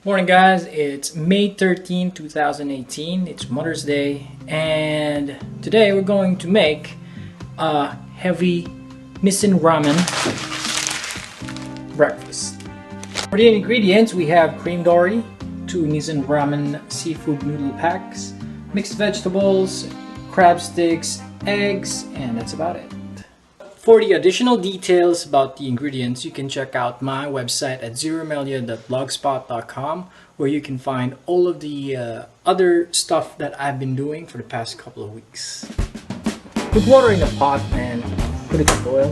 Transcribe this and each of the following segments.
Morning guys, it's May 13, 2018. It's Mother's Day and today we're going to make a heavy Nissin Ramen breakfast. For the ingredients we have Cream Dory, 2 Nissin Ramen Seafood Noodle Packs, mixed vegetables, crab sticks, eggs, and that's about it. For the additional details about the ingredients, you can check out my website at zeromelia.blogspot.com, where you can find all of the other stuff that I've been doing for the past couple of weeks. Put water in a pot and put it to boil.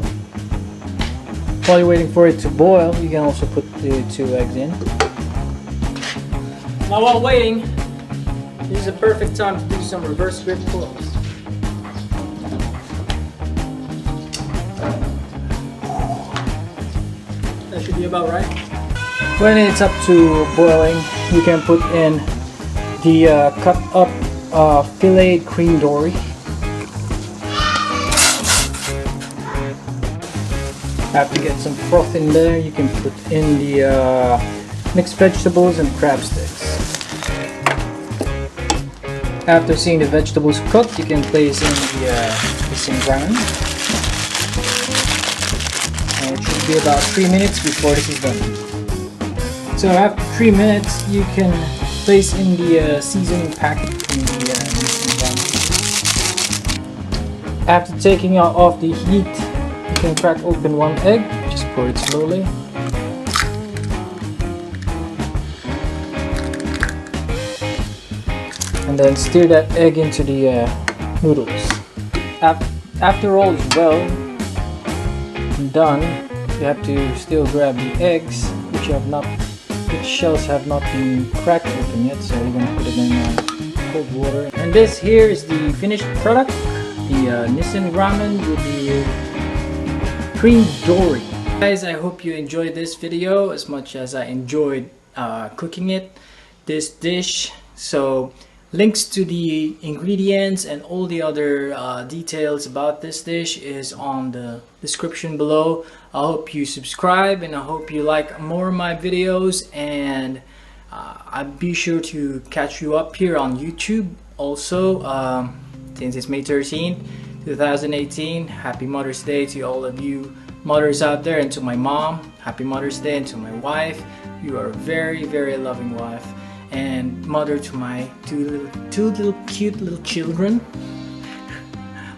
While you're waiting for it to boil, you can also put the 2 eggs in. Now while waiting, this is a perfect time to do some reverse grip pulls. That should be about right. When it's up to boiling, you can put in the cut up fillet Cream Dory. After you get some froth in there, you can put in the mixed vegetables and crab sticks. After seeing the vegetables cooked, you can place in the Nissin Ramen. And it should be about 3 minutes before this is done. So after 3 minutes, you can place in the seasoning packet in the Nissin Ramen. After taking off the heat, you can crack open 1 egg. Just pour it slowly. And then stir that egg into the noodles. After all is well done, you have to still grab the eggs, which shells have not been cracked open yet, so you're gonna put it in cold water. And this here is the finished product, the Nissin Ramen with the Cream Dory. Guys, I hope you enjoyed this video as much as I enjoyed cooking this dish. So links to the ingredients and all the other details about this dish is on the description below. I hope you subscribe and I hope you like more of my videos, and I'll be sure to catch you up here on YouTube also. Since it's May 13th, 2018, happy Mother's Day to all of you mothers out there, and to my mom, happy Mother's Day, and to my wife, you are a very, very loving wife and mother to my two little cute little children,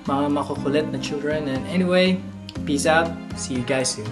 mga makukulit na children. And anyway, peace out, see you guys soon.